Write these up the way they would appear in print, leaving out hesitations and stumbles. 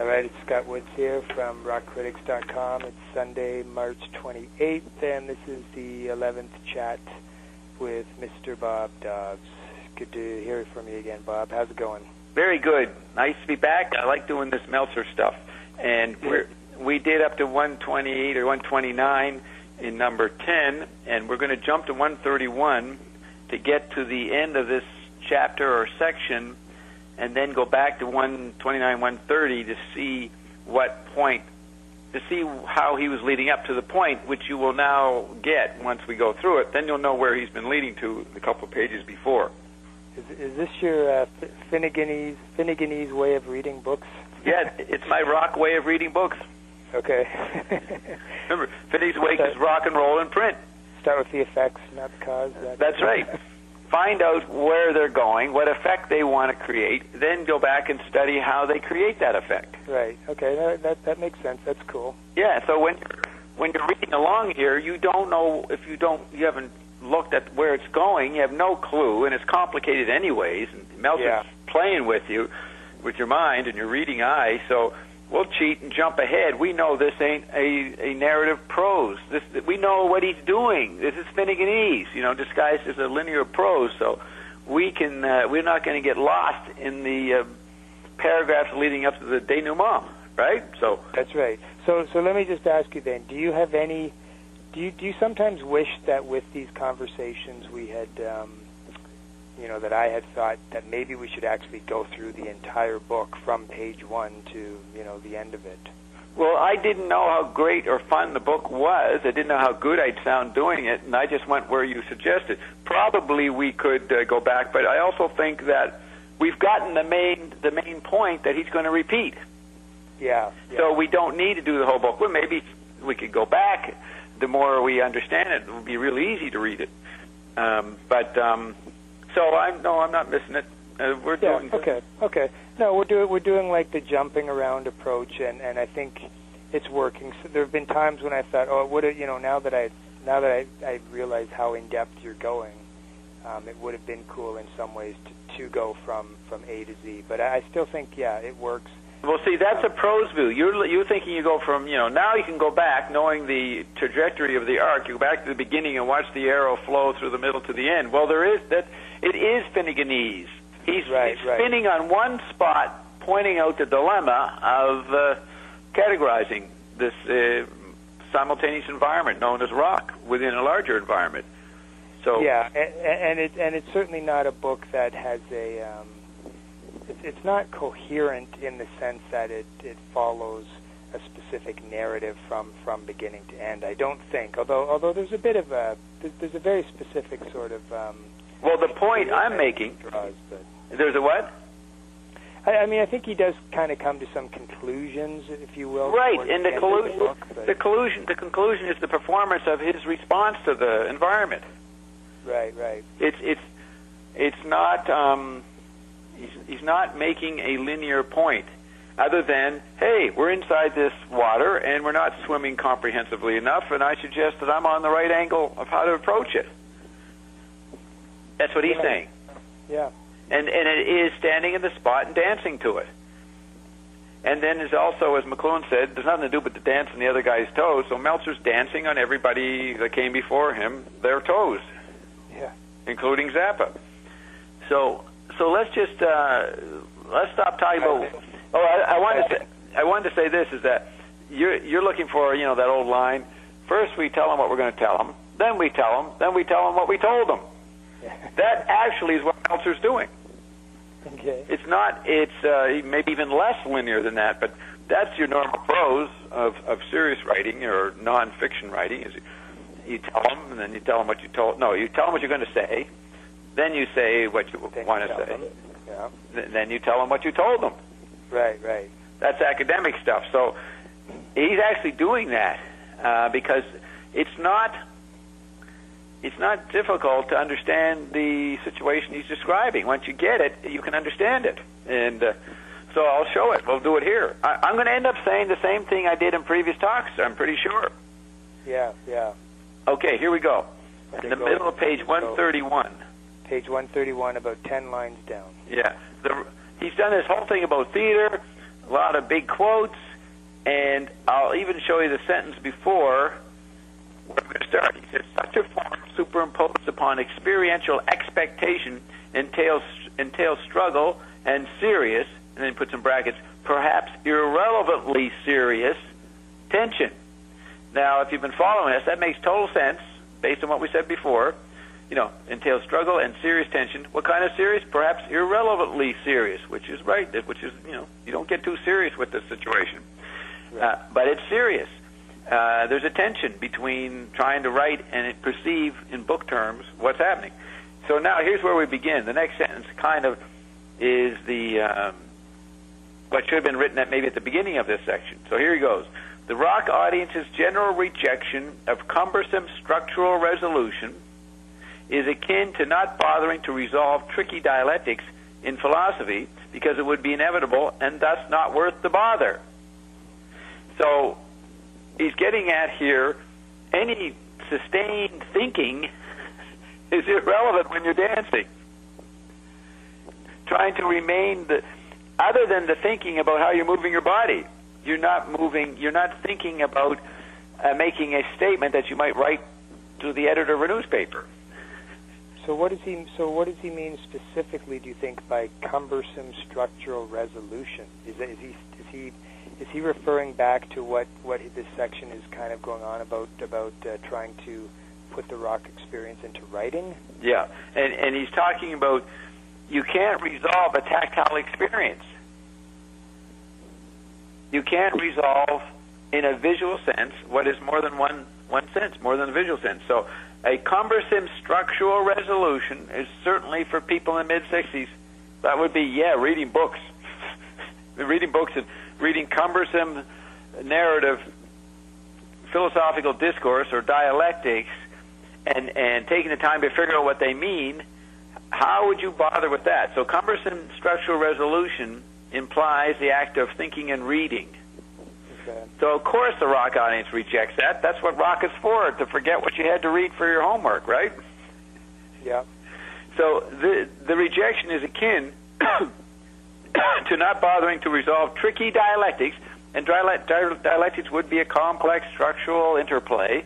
All right, it's Scott Woods here from rockcritics.com. It's Sunday, March 28th, and this is the 11th chat with Mr. Bob Dobbs. Good to hear from you again, Bob. How's it going? Very good. Nice to be back. I like doing this Meltzer stuff. And we did up to 128 or 129 in number 10, and we're going to jump to 131 to get to the end of this chapter or section, and then go back to 129, 130 to see what point, to see how he was leading up to the point, which you will now get once we go through it. Then you'll know where he's been leading to a couple of pages before. Is this your Finneganese way of reading books? Yeah, it's my rock way of reading books. Okay. Remember, Finnegan's Wake is rock and roll in print. Start with the effects, not the cause. That's right. Find out where they're going, what effect they want to create, then go back and study how they create that effect. Right. Okay. That makes sense. That's cool. Yeah. So when you're reading along here, you don't know if you haven't looked at where it's going. You have no clue, and it's complicated anyways. And Meltzer's playing with you, with your mind and your reading eye. So we'll cheat and jump ahead. We know this ain't a narrative prose. We know what he's doing. This is Finneganese, disguised as a linear prose. So we're not going to get lost in the paragraphs leading up to the denouement, right? So that's right. So let me just ask you then: do you have any? Do you sometimes wish that with these conversations we had? That I had thought that maybe we should actually go through the entire book from page 1 to, the end of it. Well, I didn't know how great or fun the book was. I didn't know how good I'd sound doing it, and I just went where you suggested. Probably we could go back, but I also think that we've gotten the main point that he's going to repeat. Yeah. So we don't need to do the whole book. Well, maybe we could go back. The more we understand it, it will be really easy to read it. So I'm not missing it. We're doing okay. No, we're doing like the jumping around approach, and I think it's working. So there have been times when I thought, now that I realize how in depth you're going, it would have been cool in some ways to go from A to Z. But I still think it works. Well, see, that's a prose view. You're thinking you go from, now you can go back knowing the trajectory of the arc. You go back to the beginning and watch the arrow flow through the middle to the end. Well, it is Finneganese. He's spinning on one spot, pointing out the dilemma of categorizing this simultaneous environment known as rock within a larger environment. So and it's certainly not a book that has a... It's not coherent in the sense that it follows a specific narrative from beginning to end. I don't think, although there's a bit of there's a very specific sort of. Well, the point I'm making. There's a what? I think he does kind of come to some conclusions, if you will. Right, and the conclusion is the performance of his response to the environment. Right. It's not. He's not making a linear point, other than, hey, we're inside this water and we're not swimming comprehensively enough, and I suggest that I'm on the right angle of how to approach it. That's what he's saying. Yeah. And it is standing in the spot and dancing to it. And then there's also, as McLuhan said, there's nothing to do but to dance on the other guy's toes, so Meltzer's dancing on everybody that came before him, their toes. Yeah. Including Zappa. So let's just let's stop talking about. I wanted to say this is that you're looking for that old line. First we tell them what we're going to tell them, then we tell them what we told them. That actually is what Meltzer's doing. Okay. It's not. It's maybe even less linear than that, but that's your normal prose of serious writing or nonfiction writing. Is you tell them and then you tell them what you told. No, you tell them what you're going to say. Then you say what you want to say. Yeah. Then you tell them what you told them. Right. That's academic stuff. So he's actually doing that because it's not difficult to understand the situation he's describing. Once you get it, you can understand it. And so I'll show it. We'll do it here. I'm going to end up saying the same thing I did in previous talks, I'm pretty sure. Yeah. Okay, here we go. In the middle of page 131. Page 131, about 10 lines down. Yeah. He's done this whole thing about theater, lot of big quotes, and I'll even show you the sentence before where we're going to start. He says, such a form superimposed upon experiential expectation entails struggle and serious, and then puts in brackets, perhaps irrelevantly serious tension. Now, if you've been following us, that makes total sense based on what we said before. Entails struggle and serious tension. What kind of serious? Perhaps irrelevantly serious, which is right. Which is, you don't get too serious with this situation. Right. But it's serious. There's a tension between trying to write and perceive in book terms what's happening. So now here's where we begin. The next sentence kind of is the what should have been written maybe at the beginning of this section. So here he goes. The rock audience's general rejection of cumbersome structural resolution is akin to not bothering to resolve tricky dialectics in philosophy because it would be inevitable and thus not worth the bother. So he's getting at here, any sustained thinking is irrelevant when you're dancing. Trying to remain other than the thinking about how you're moving your body. You're not thinking about making a statement that you might write to the editor of a newspaper. So what does he mean specifically, do you think, by cumbersome structural resolution? Is he referring back to what this section is kind of going on about trying to put the rock experience into writing? Yeah, and he's talking about you can't resolve a tactile experience. You can't resolve in a visual sense what is more than one sense, more than a visual sense. So a cumbersome structural resolution is certainly for people in the mid-60s. That would be, reading books. Reading books and reading cumbersome narrative, philosophical discourse or dialectics and taking the time to figure out what they mean. How would you bother with that? So cumbersome structural resolution implies the act of thinking and reading. Okay. So, of course, the rock audience rejects that. That's what rock is for, to forget what you had to read for your homework, right? Yeah. So the rejection is akin to not bothering to resolve tricky dialectics, and dialectics would be a complex structural interplay.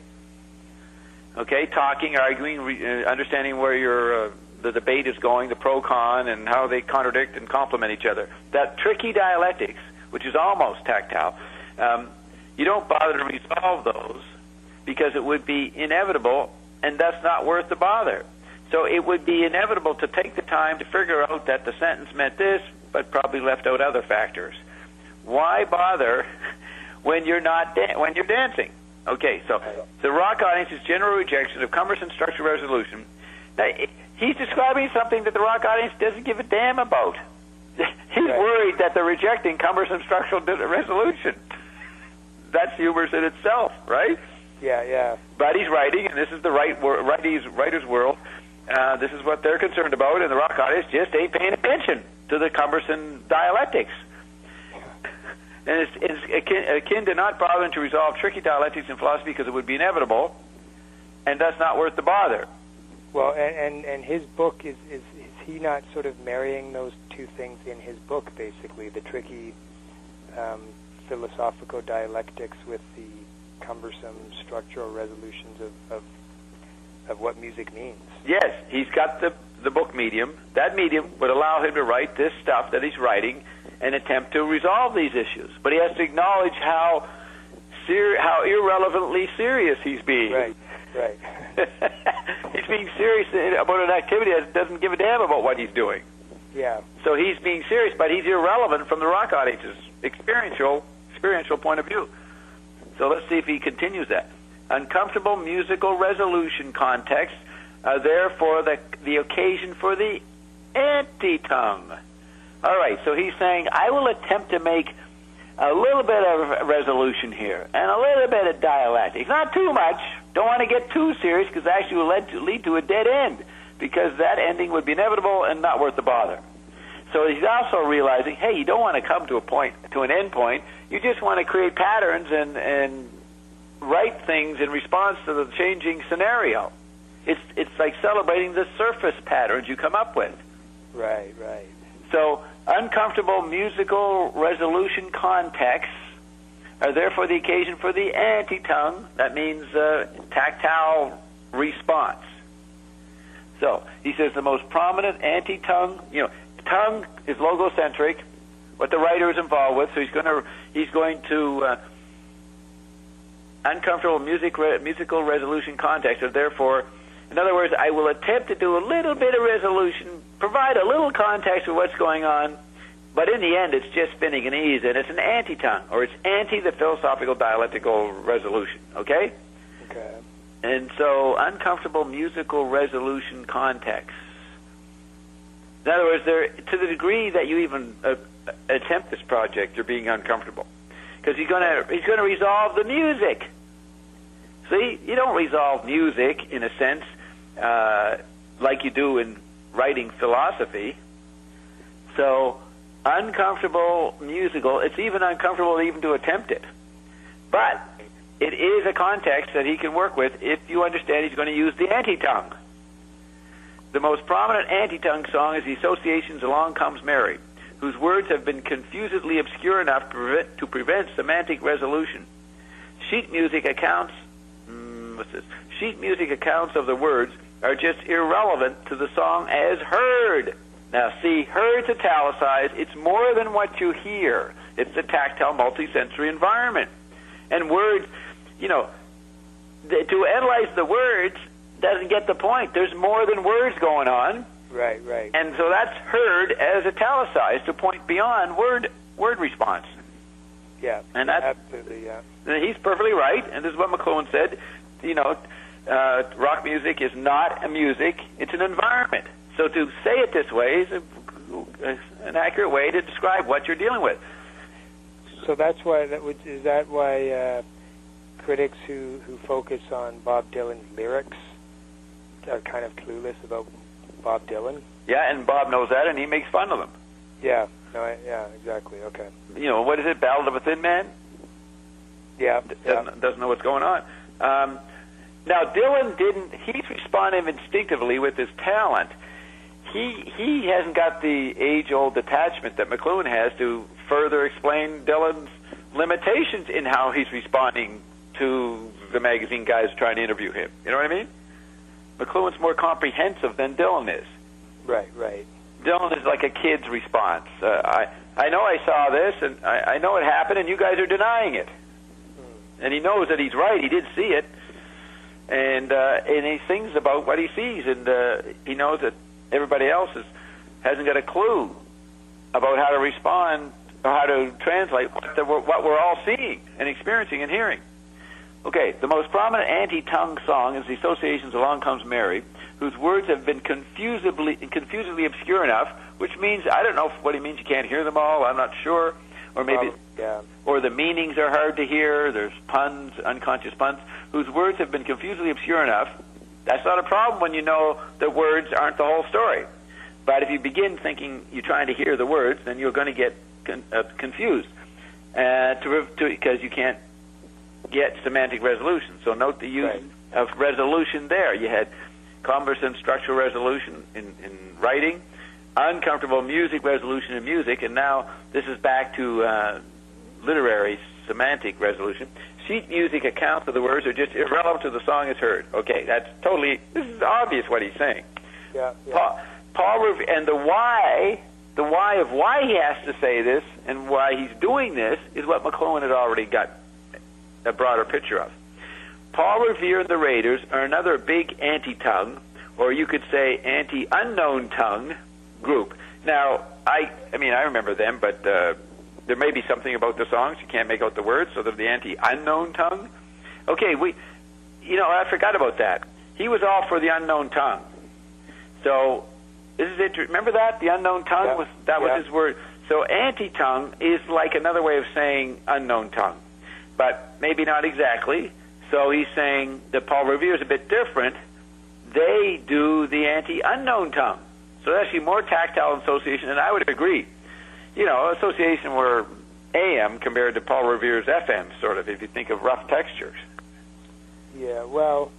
Okay, talking, arguing, understanding where the debate is going, the pro-con, and how they contradict and complement each other. That tricky dialectics, which is almost tactile, you don't bother to resolve those because it would be inevitable and thus not worth the bother. So it would be inevitable to take the time to figure out that the sentence meant this, but probably left out other factors. Why bother when you're when you're dancing? Okay, so the rock audience's general rejection of cumbersome structural resolution. Now, he's describing something that the rock audience doesn't give a damn about. He's worried that they're rejecting cumbersome structural resolution. That's humorous in itself, right? Yeah. But he's writing, and this is the writer's world. This is what they're concerned about, and the rock audience just ain't paying attention to the cumbersome dialectics. And it's akin to not bothering to resolve tricky dialectics in philosophy because it would be inevitable, and thus not worth the bother. Well, and his book, is he not sort of marrying those two things in his book, basically, the tricky philosophical dialectics with the cumbersome structural resolutions of what music means? Yes, he's got the book medium. That medium would allow him to write this stuff that he's writing and attempt to resolve these issues. But he has to acknowledge how irrelevantly serious he's being. Right. He's being serious about an activity that doesn't give a damn about what he's doing. Yeah. So he's being serious, but he's irrelevant from the rock audience's experiential point of view. So let's see if he continues that. Uncomfortable musical resolution context are therefore the occasion for the anti-tongue. All right, so he's saying, I will attempt to make a little bit of resolution here and a little bit of dialectics. Not too much. Don't want to get too serious because actually will lead to a dead end because that ending would be inevitable and not worth the bother. So he's also realizing, hey, you don't want to come to an end point. You just want to create patterns and write things in response to the changing scenario. It's like celebrating the surface patterns you come up with. Right. So Uncomfortable musical resolution contexts are therefore the occasion for the anti-tongue. That means tactile response. So he says the most prominent anti-tongue, tongue is logocentric, what the writer is involved with. So he's going to uncomfortable musical resolution context. So therefore, in other words, I will attempt to do a little bit of resolution, provide a little context for what's going on, but in the end, it's just spinning an ease, and it's an anti-tongue, or it's anti the philosophical dialectical resolution. Okay. Okay. And so, uncomfortable musical resolution context. In other words, to the degree that you even attempt this project, you're being uncomfortable, because he's going to resolve the music. See, you don't resolve music in a sense like you do in writing philosophy. So, uncomfortable musical. It's even uncomfortable even to attempt it, but it is a context that he can work with if you understand he's going to use the anti-tongue. The most prominent anti-tongue song is the Associations Along Comes Mary, whose words have been confusedly obscure enough to prevent semantic resolution. Sheet music accounts of the words are just irrelevant to the song as heard. Now, see, heard's italicized. It's more than what you hear. It's the tactile, multisensory environment. And words, to analyze the words doesn't get the point. There's more than words going on. Right. And so that's heard as italicized to point beyond word response. Yeah, and that's, absolutely, yeah. He's perfectly right, and this is what McLuhan said. Rock music is not a music, it's an environment. So to say it this way is an accurate way to describe what you're dealing with. So that's why critics who focus on Bob Dylan's lyrics are kind of clueless about Bob Dylan? Yeah, and Bob knows that, and he makes fun of them. Yeah, exactly, okay. What is it, Ballad of a Thin Man? Yeah. Doesn't know what's going on. Now, Dylan he's responding instinctively with his talent. He hasn't got the age-old detachment that McLuhan has to further explain Dylan's limitations in how he's responding to the magazine guys trying to interview him. You know what I mean? McLuhan's more comprehensive than Dylan is. Right. Dylan is like a kid's response. I know I saw this, and I know it happened, and you guys are denying it. And he knows that he's right. He did see it. And he sings about what he sees, and he knows that everybody else hasn't got a clue about how to respond or how to translate what we're all seeing and experiencing and hearing. Okay, the most prominent anti-tongue song is the Associations Along Comes Mary, whose words have been confusedly obscure enough, which means, I don't know what he means, you can't hear them all, I'm not sure, or maybe, or the meanings are hard to hear, there's puns, unconscious puns, whose words have been confusedly obscure enough. That's not a problem when you know the words aren't the whole story. But if you begin thinking you're trying to hear the words, then you're going to get confused because you can't get semantic resolution. So note the use of resolution there. You had cumbersome structural resolution in writing, uncomfortable music resolution in music, and now this is back to literary semantic resolution. Sheet music accounts of the words are just irrelevant to the song as heard. Okay, this is obvious what he's saying. Yeah. Paul Revere, and the why of why he has to say this and why he's doing this is what McLuhan had already got a broader picture of. Paul Revere and the Raiders are another big anti-tongue, or you could say anti-unknown tongue group. Now, I remember them, but there may be something about the songs. You can't make out the words, so they're the anti-unknown tongue. Okay, I forgot about that. He was all for the unknown tongue. So, this is it. Remember that? The unknown tongue was his word. So, anti-tongue is like another way of saying unknown tongue, but maybe not exactly. So, he's saying that Paul Revere is a bit different. They do the anti-unknown tongue. So, that's actually more tactile association, and I would agree. Association were AM compared to Paul Revere's FM, sort of, if you think of rough textures. Yeah, well,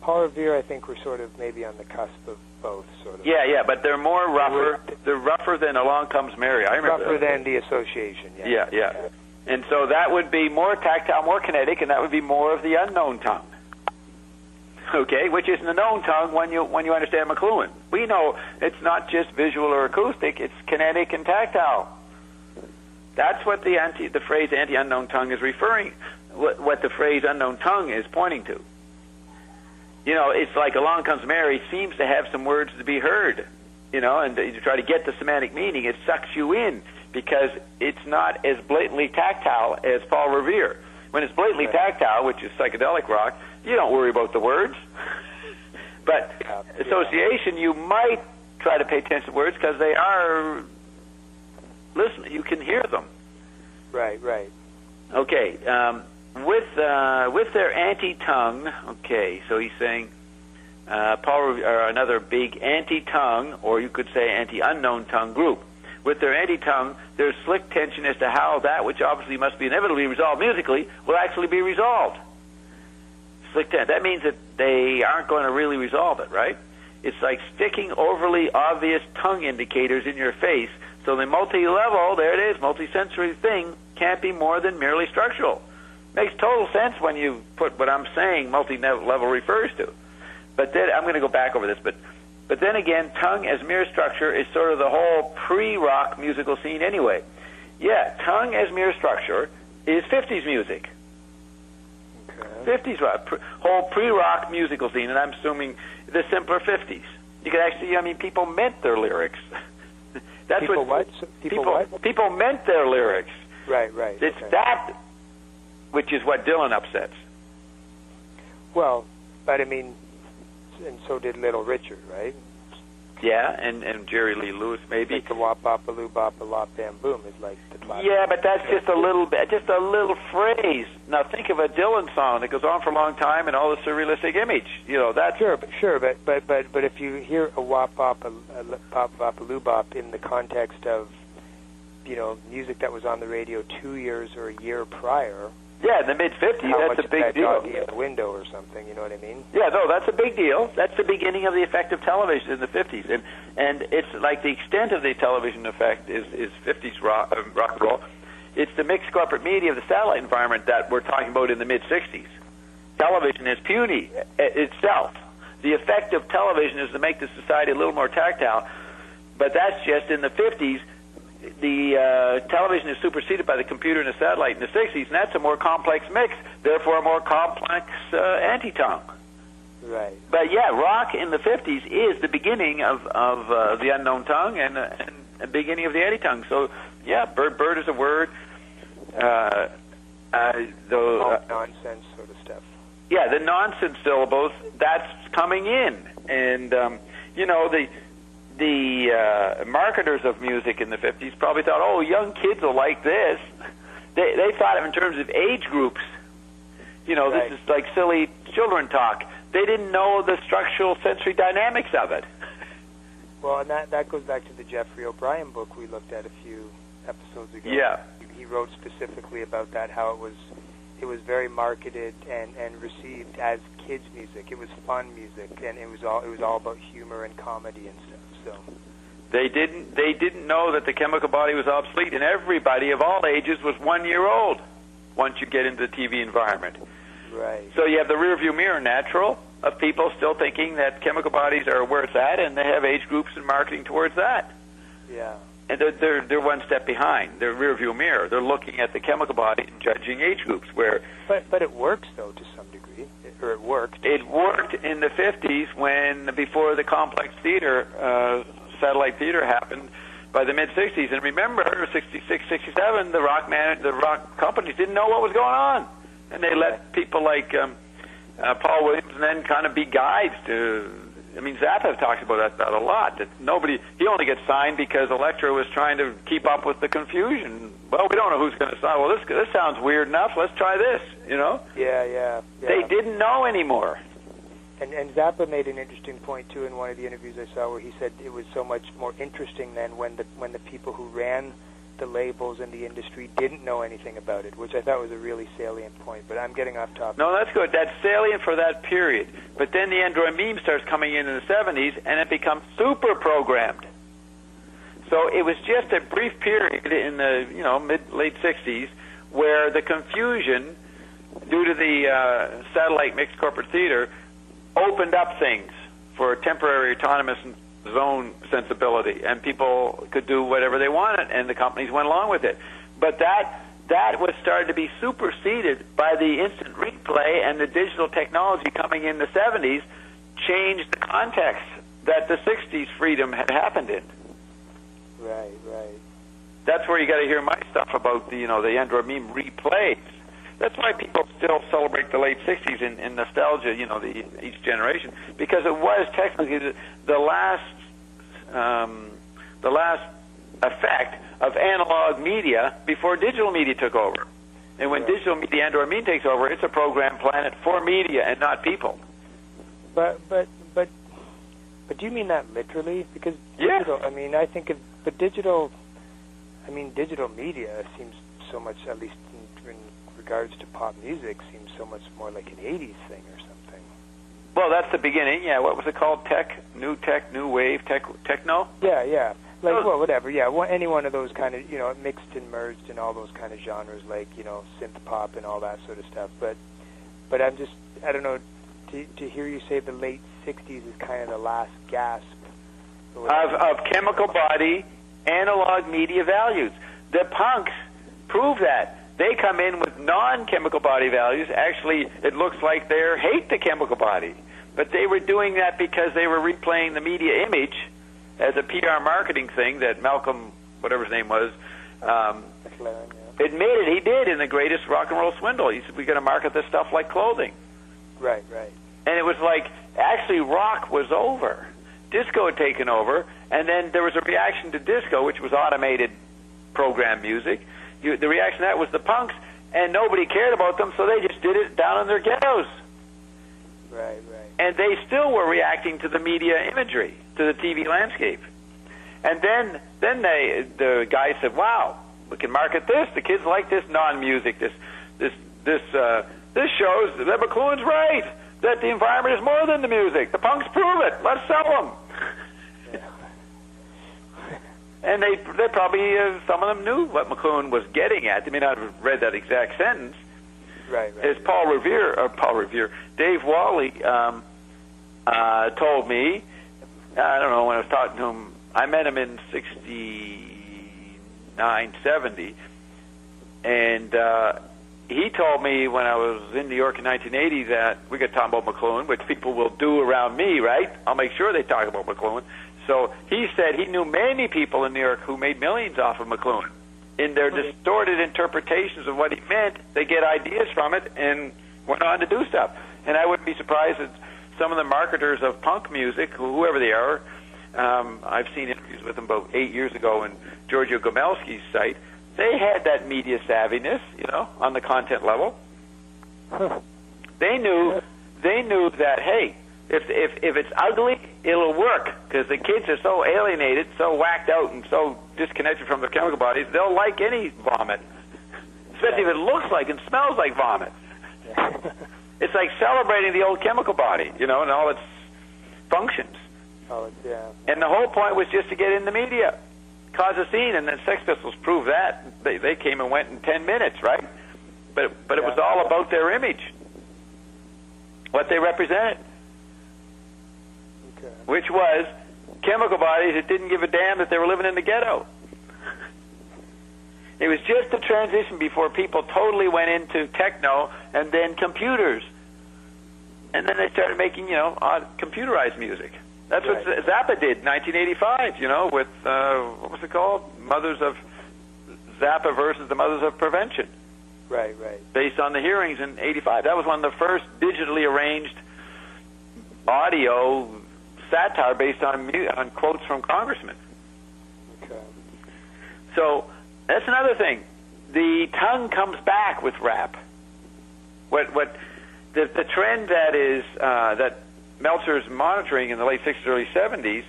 Paul Revere, I think we're sort of maybe on the cusp of both, sort of. Yeah, but they're more rougher. They're rougher than Along Comes Mary. I remember rougher than the Association. Yeah. And so that would be more tactile, more kinetic, and that would be more of the unknown tongue. Okay, which is the known tongue when you understand McLuhan. We know it's not just visual or acoustic; it's kinetic and tactile. That's what the phrase anti-unknown tongue is referring. What the phrase unknown tongue is pointing to. It's like Along Comes Mary seems to have some words to be heard, and you try to get the semantic meaning. It sucks you in because it's not as blatantly tactile as Paul Revere. When it's blatantly tactile, which is psychedelic rock, you don't worry about the words. But association, you might try to pay attention to words because they are, listen, you can hear them. Right. Okay, with their anti-tongue, okay, so he's saying Paul Revere, another big anti-tongue, or you could say anti-unknown tongue group. With their anti-tongue, there's slick tension as to how that which obviously must be inevitably resolved musically will actually be resolved. Slick tension. That means that they aren't going to really resolve it, right? It's like sticking overly obvious tongue indicators in your face, so the multi-level, there it is, multi-sensory thing can't be more than merely structural. Makes total sense when you put what I'm saying multi-level refers to. But then, I'm going to go back over this, but then again, tongue as mere structure is sort of the whole pre-rock musical scene anyway. Yeah, tongue as mere structure is 50s music. Okay. 50s rock, whole pre-rock musical scene, and I'm assuming the simpler 50s. You could actually, people meant their lyrics. That's people what? People meant their lyrics. Right. It's that which is what Dylan upsets. Well, but and so did Little Richard, right? Yeah, and Jerry Lee Lewis maybe. Like the wop bop a loo bop a lop bam boom is like the classic. Yeah, but that's just a little phrase. Now think of a Dylan song that goes on for a long time and all the surrealistic image. That's sure, but if you hear a wop bop a pop bop a loo bop in the context of music that was on the radio 2 years or a year prior. Yeah, in the mid-50s, that's a big deal. Doggy in the window or something, you know what I mean? Yeah, no, that's a big deal. That's the beginning of the effect of television in the 50s. And it's like the extent of the television effect is 50s rock and roll. It's the mixed corporate media of the satellite environment that we're talking about in the mid-60s. Television is puny itself. The effect of television is to make the society a little more tactile, but that's just in the 50s. The television is superseded by the computer and the satellite in the 60s, and that's a more complex mix, therefore a more complex anti-tongue. Right. But yeah, rock in the 50s is the beginning of the unknown tongue and the beginning of the anti-tongue. So yeah, bird is a word. Nonsense sort of stuff. Yeah, the nonsense syllables, that's coming in. And, the marketers of music in the 50s probably thought, oh, young kids will like this. They thought of it in terms of age groups. Right. This is like silly children talk. They didn't know the structural sensory dynamics of it. Well, and that goes back to the Jeffrey O'Brien book we looked at a few episodes ago. Yeah. He wrote specifically about that, how it was very marketed and received as kids' music. It was fun music, and it was all about humor and comedy and stuff. So they didn't know that the chemical body was obsolete, and everybody of all ages was 1 year old once you get into the TV environment. Right. So you have the rearview mirror natural of people still thinking that chemical bodies are where it's at, and they have age groups and marketing towards that. Yeah. And they're one step behind. They're rearview mirror. They're looking at the chemical body and judging age groups. But it works though to some degree, or it worked. It worked in the 50s before the complex theater, satellite theater happened. By the mid 60s, and remember, 66, 67, the rock companies didn't know what was going on, and they let people like Paul Williams and then kind of be guides to. Zappa talks about that a lot. That he only gets signed because Elektra was trying to keep up with the confusion. Well, we don't know who's going to sign. Well, this sounds weird enough. Let's try this. Yeah. They didn't know anymore. And Zappa made an interesting point too in one of the interviews I saw, where he said it was so much more interesting then when the people who ran the labels and the industry didn't know anything about it, which I thought was a really salient point. But I'm getting off topic. No, that's good. That's salient for that period. But then the Android meme starts coming in the 70s, and it becomes super programmed. So it was just a brief period in the late 60s where the confusion due to the satellite mixed corporate theater opened up things for temporary autonomous zone sensibility, and people could do whatever they wanted, and the companies went along with it. But that was started to be superseded by the instant replay, and the digital technology coming in the 70s changed the context that the 60s freedom had happened in. Right. That's where you got to hear my stuff about the Android meme replays. That's why people still celebrate the late 60s in nostalgia, each generation, because it was technically the last effect of analog media before digital media took over. And when digital media, Android meme takes over, it's a programmed planet for media and not people. But do you mean that literally? Because digital, I think of the digital media seems so much, at least in regards to pop music, seems so much more like an 80s thing or something. Well, that's the beginning, yeah. What was it called? New wave, techno? Yeah. Whatever, yeah. Any one of those kind of, mixed and merged and all those kind of genres, like, synth pop and all that sort of stuff. But I'm just, I don't know, to hear you say the late 60s is kind of the last gasp. Of chemical body, analog media values. The punks prove that. They come in with non-chemical body values. Actually, it looks like they hate the chemical body. But they were doing that because they were replaying the media image as a PR marketing thing that Malcolm, whatever his name was, McLuhan, admitted he did in The Greatest Rock and Roll Swindle. He said, we're going to market this stuff like clothing. Right. And it was like, actually, rock was over. Disco had taken over, and then there was a reaction to disco, which was automated program music. The reaction to that was the punks, and nobody cared about them, so they just did it down in their ghettos. Right. And they still were reacting to the media imagery, to the TV landscape. And then the guy said, wow, we can market this. The kids like this non-music. This shows that McLuhan's right, that the environment is more than the music. The punks prove it. Let's sell them. And they probably, some of them knew what McLuhan was getting at. They may not have read that exact sentence. Right. As Dave Wally told me, I don't know, when I was talking to him, I met him in 69, 70, and he told me when I was in New York in 1980 that we got talking about McLuhan, which people will do around me, right? I'll make sure they talk about McLuhan. So he said he knew many people in New York who made millions off of McLuhan. In their distorted interpretations of what he meant, they get ideas from it and went on to do stuff. And I wouldn't be surprised that some of the marketers of punk music, whoever they are, I've seen interviews with them about 8 years ago on Giorgio Gomelski's site, they had that media savviness, on the content level. They knew that, hey, if it's ugly, it'll work, because the kids are so alienated, so whacked out, and so disconnected from their chemical bodies, they'll like any vomit, especially if it looks like and smells like vomit. It's like celebrating the old chemical body, and all its functions. And the whole point was just to get in the media, cause a scene, and then Sex Pistols proved that. They came and went in 10 minutes, right? But it was all about their image, what they represented. Which was chemical bodies that didn't give a damn that they were living in the ghetto. It was just a transition before people totally went into techno and then computers. And then they started making, odd computerized music. That's what Zappa did in 1985, with, what was it called? Mothers of Zappa versus the Mothers of Prevention. Right. Based on the hearings in 85. That was one of the first digitally arranged audio satire based on quotes from congressmen. Okay. So that's another thing. The tongue comes back with rap. What the trend that is that Meltzer's monitoring in the late 60s, early 70s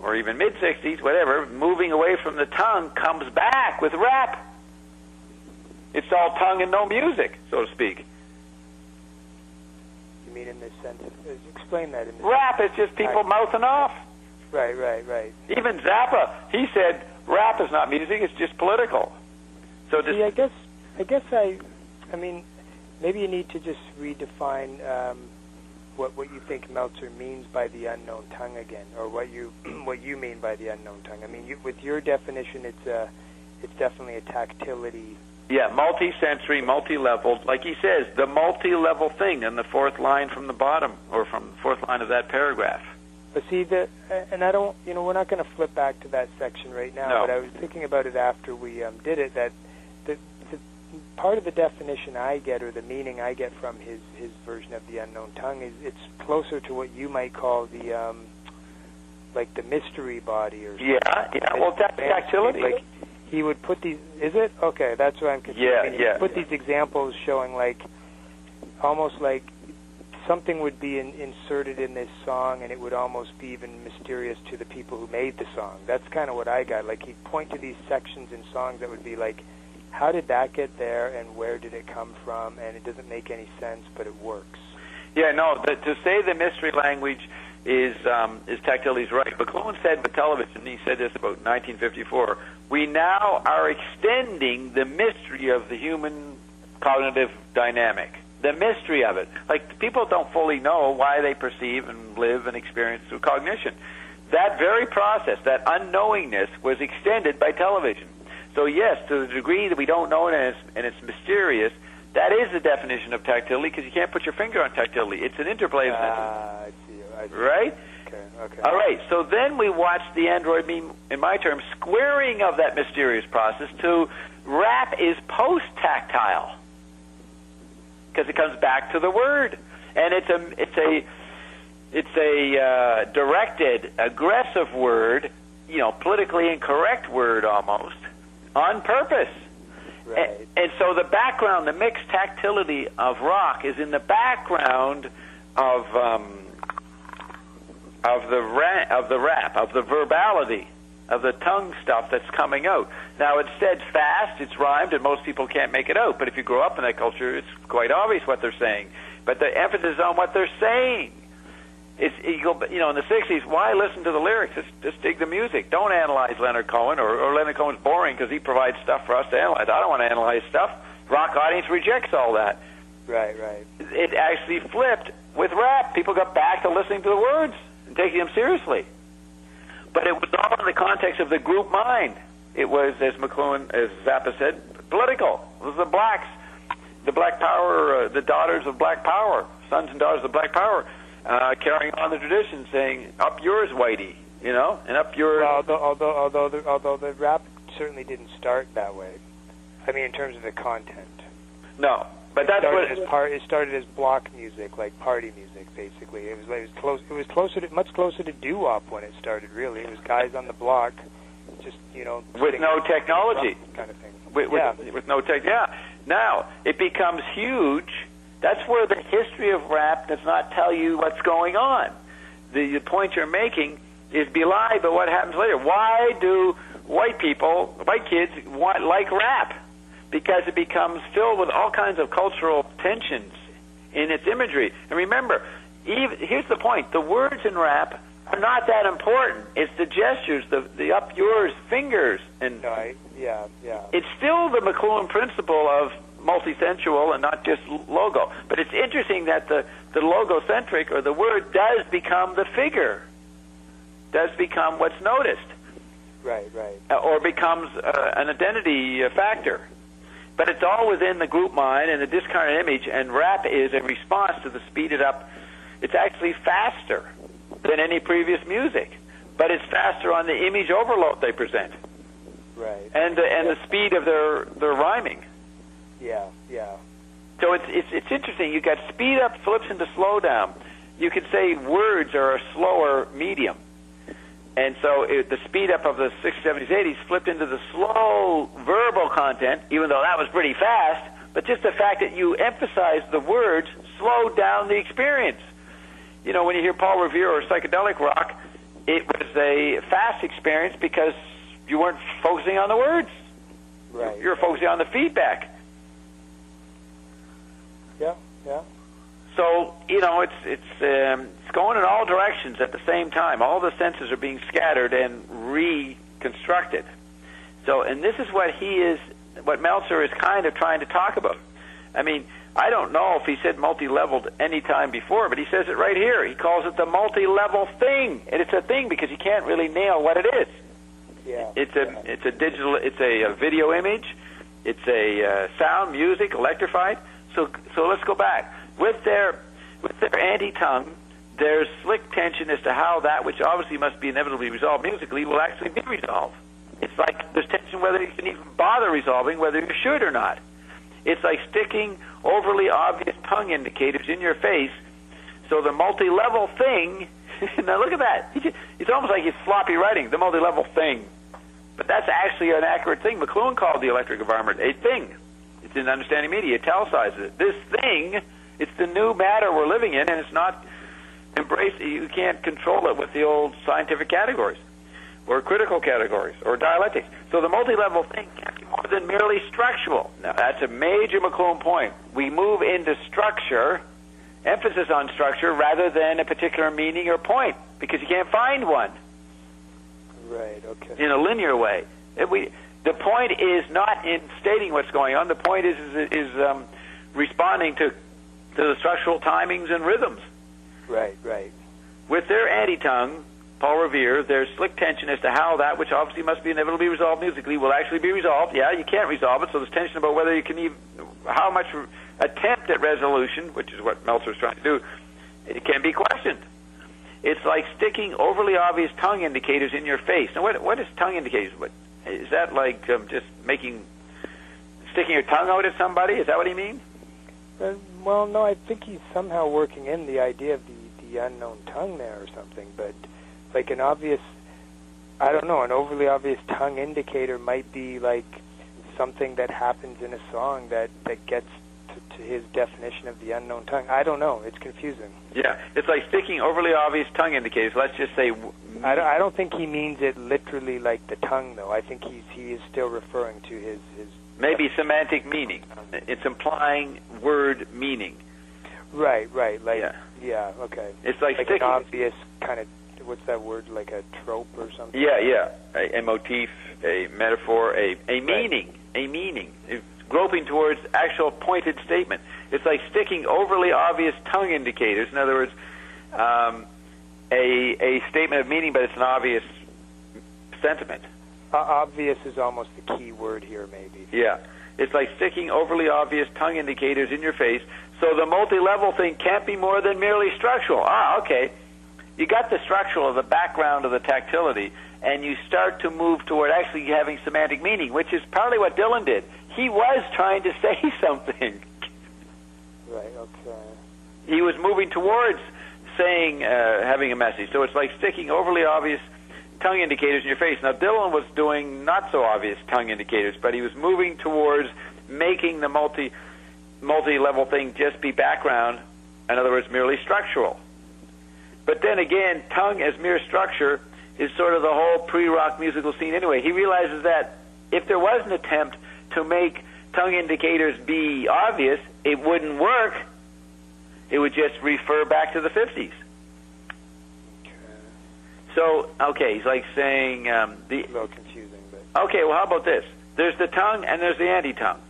or even mid-60s, whatever, moving away from the tongue comes back with rap. It's all tongue and no music, so to speak. You mean in this sense? Explain that. Rap is just people mouthing off. Right. Even Zappa, he said, rap is not music, it's just political. So see, I mean, maybe you need to just redefine what you think Meltzer means by the unknown tongue again, or what you mean by the unknown tongue. I mean, with your definition, it's definitely a tactility. Yeah, multi-sensory, multi-level. Like he says, the multi-level thing in the fourth line from the bottom, or from the fourth line of that paragraph. But see, and I don't, we're not going to flip back to that section right now, No. But I was thinking about it after we did it, that the part of the definition I get, or the meaning I get from his version of the unknown tongue, is it's closer to what you might call the like the mystery body, or something. Yeah. Well, that's tactility. Like he would put these. Is it okay? That's what I'm confused. Yeah, I mean, he would put these examples showing like almost like something would be inserted in this song, and it would almost be even mysterious to the people who made the song. That's kind of what I got. Like he'd point to these sections in songs that would be like, how did that get there, and where did it come from? And it doesn't make any sense, but it works. Yeah, no. To say the mystery language is tactile, he's right. McLuhan said with television, he said this about 1954, we now are extending the mystery of the human cognitive dynamic. The mystery of it. Like, people don't fully know why they perceive and live and experience through cognition. That very process, that unknowingness, was extended by television. So yes, to the degree that we don't know it and it's mysterious, that is the definition of tactility, because you can't put your finger on tactility. It's an interplay of I see. Right? Okay. All right, so then we watch the android meme, in my terms, squaring of that mysterious process to rap is post-tactile, because it comes back to the word, and it's a directed, aggressive word, politically incorrect word almost, on purpose. Right. And so the background, the mixed tactility of rock is in the background of the rap, of the verbality, of the tongue stuff that's coming out. Now, it's said fast, it's rhymed, and most people can't make it out. But if you grow up in that culture, it's quite obvious what they're saying. But the emphasis is on what they're saying. In the 60s, why listen to the lyrics? Just dig the music. Don't analyze Leonard Cohen, or Leonard Cohen's boring because he provides stuff for us to analyze. I don't want to analyze stuff. Rock audience rejects all that. Right. It actually flipped with rap. People got back to listening to the words and taking them seriously. But it was all in the context of the group mind. It was, as Zappa said, political. It was the blacks, the black power, the daughters of black power, sons and daughters of black power, carrying on the tradition, saying, "Up yours, whitey," and up yours. Well, although the rap certainly didn't start that way. I mean, in terms of the content. No, but that's it started as block music, like party music, basically. It was much closer to doo-wop when it started. Really, it was guys on the block, just with no technology, kind of thing. With no tech. Yeah. Now it becomes huge. That's where the history of rap does not tell you what's going on. The point you're making is belied by what happens later. Why do white kids like rap? Because it becomes filled with all kinds of cultural tensions in its imagery. And remember, here's the point. The words in rap are not that important. It's the gestures, the up yours fingers. And yeah. It's still the McLuhan principle of multisensual and not just logo. But it's interesting that the logocentric, or the word, does become the figure, does become what's noticed. Right. Or becomes an identity factor. But it's all within the group mind and the discarnate image, and rap is a response to the speeded up. It's actually faster than any previous music, but it's faster on the image overload they present. Right. And the speed of their rhyming. Yeah. So it's interesting. You got speed up flips into slow down. You could say words are a slower medium. And so the speed up of the 60s, 70s, 80s flipped into the slow verbal content, even though that was pretty fast. But just the fact that you emphasize the words slowed down the experience. When you hear Paul Revere or psychedelic rock, it was a fast experience because you weren't focusing on the words. Right. You're focusing on the feedback. Yeah, yeah. So, it's going in all directions at the same time. All the senses are being scattered and reconstructed. So, and this is what Meltzer is kind of trying to talk about. I mean, I don't know if he said multi-leveled any time before, but he says it right here. He calls it the multi-level thing, and it's a thing because you can't really nail what it is. Yeah. It's a digital. It's a video image. It's a sound, music, electrified. So let's go back. With their anti-tongue, there's slick tension as to how that which obviously must be inevitably resolved musically will actually be resolved. It's like there's tension whether you can even bother resolving, whether you should or not. It's like sticking overly obvious tongue indicators in your face. So the multi-level thing, now look at that. It's almost like he's sloppy writing, the multi-level thing. But that's actually an accurate thing. McLuhan called the electric environment a thing. It's in Understanding Media. It italicizes it. This thing, it's the new matter we're living in, and it's not embraced. You can't control it with the old scientific categories or critical categories or dialectics. So the multi-level thing can't be more than merely structural. Now, that's a major McLuhan point. We move into structure, emphasis on structure, rather than a particular meaning or point, because you can't find one. Right, okay. In a linear way. The point is not in stating what's going on. The point is responding to the structural timings and rhythms. Right, right. With their anti-tongue, Paul Revere, there's slick tension as to how that which obviously must be inevitably resolved musically will actually be resolved. Yeah, you can't resolve it, so there's tension about whether you can even, how much attempt at resolution, which is what Meltzer's trying to do, it can be questioned. It's like sticking overly obvious tongue indicators in your face. Now, what is tongue indicators? Is that like just sticking your tongue out at somebody? Is that what he means? Well, no, I think he's somehow working in the idea of the unknown tongue there or something, but like an obvious, I don't know, an overly obvious tongue indicator might be like something that happens in a song that gets to his definition of the unknown tongue. I don't know. It's confusing. Yeah, it's like sticking overly obvious tongue indicators. Let's just say... I don't think he means it literally like the tongue, though. I think he is still referring to his maybe semantic meaning. It's implying word meaning. Right. Like, yeah, okay. It's like an obvious kind of, what's that word, like a trope or something? Yeah. A motif, a metaphor, a meaning. Right. A meaning. It's groping towards actual pointed statement. It's like sticking overly obvious tongue indicators. In other words, a statement of meaning, but it's an obvious sentiment. Obvious is almost the key word here, maybe. Yeah. It's like sticking overly obvious tongue indicators in your face, so the multi-level thing can't be more than merely structural. Okay. You got the structural, the background of the tactility, and you start to move toward actually having semantic meaning, which is partly what Dylan did. He was trying to say something. Right, okay. He was moving towards saying, having a message. So it's like sticking overly obvious tongue indicators in your face. Now, Dylan was doing not so obvious tongue indicators, but he was moving towards making the multi-level thing just be background, in other words, merely structural. But then again, tongue as mere structure is sort of the whole pre-rock musical scene anyway. He realizes that if there was an attempt to make tongue indicators be obvious, it wouldn't work. It would just refer back to the 50s. So, okay, he's like saying... a little confusing, but... Okay, well, how about this? There's the tongue and there's the anti-tongue.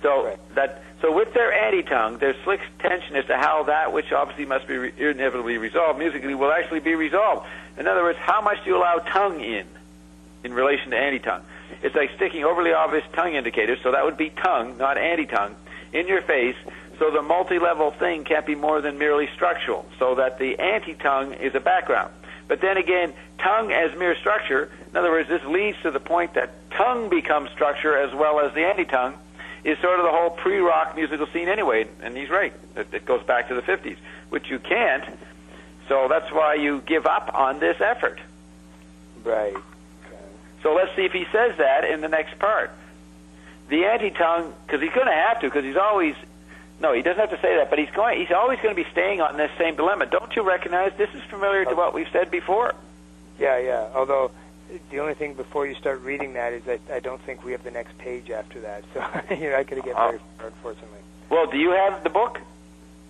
So, right. So with their anti-tongue, there's slick tension as to how that which obviously must be inevitably resolved musically will actually be resolved. In other words, how much do you allow tongue in relation to anti-tongue? It's like sticking overly obvious tongue indicators, so that would be tongue, not anti-tongue, in your face, so the multi-level thing can't be more than merely structural, so that the anti-tongue is a background. But then again, tongue as mere structure, in other words, this leads to the point that tongue becomes structure as well as the anti-tongue, is sort of the whole pre-rock musical scene anyway, and he's right. It goes back to the 50s, which you can't, so that's why you give up on this effort. Right. So let's see if he says that in the next part. The anti-tongue, because he's going to have to, because he's always... No, he doesn't have to say that, but he's always going to be staying on this same dilemma. Don't you recognize this is familiar to what we've said before? Yeah. Although the only thing before you start reading that is that I don't think we have the next page after that. So I got to get very far, unfortunately. Well, do you have the book?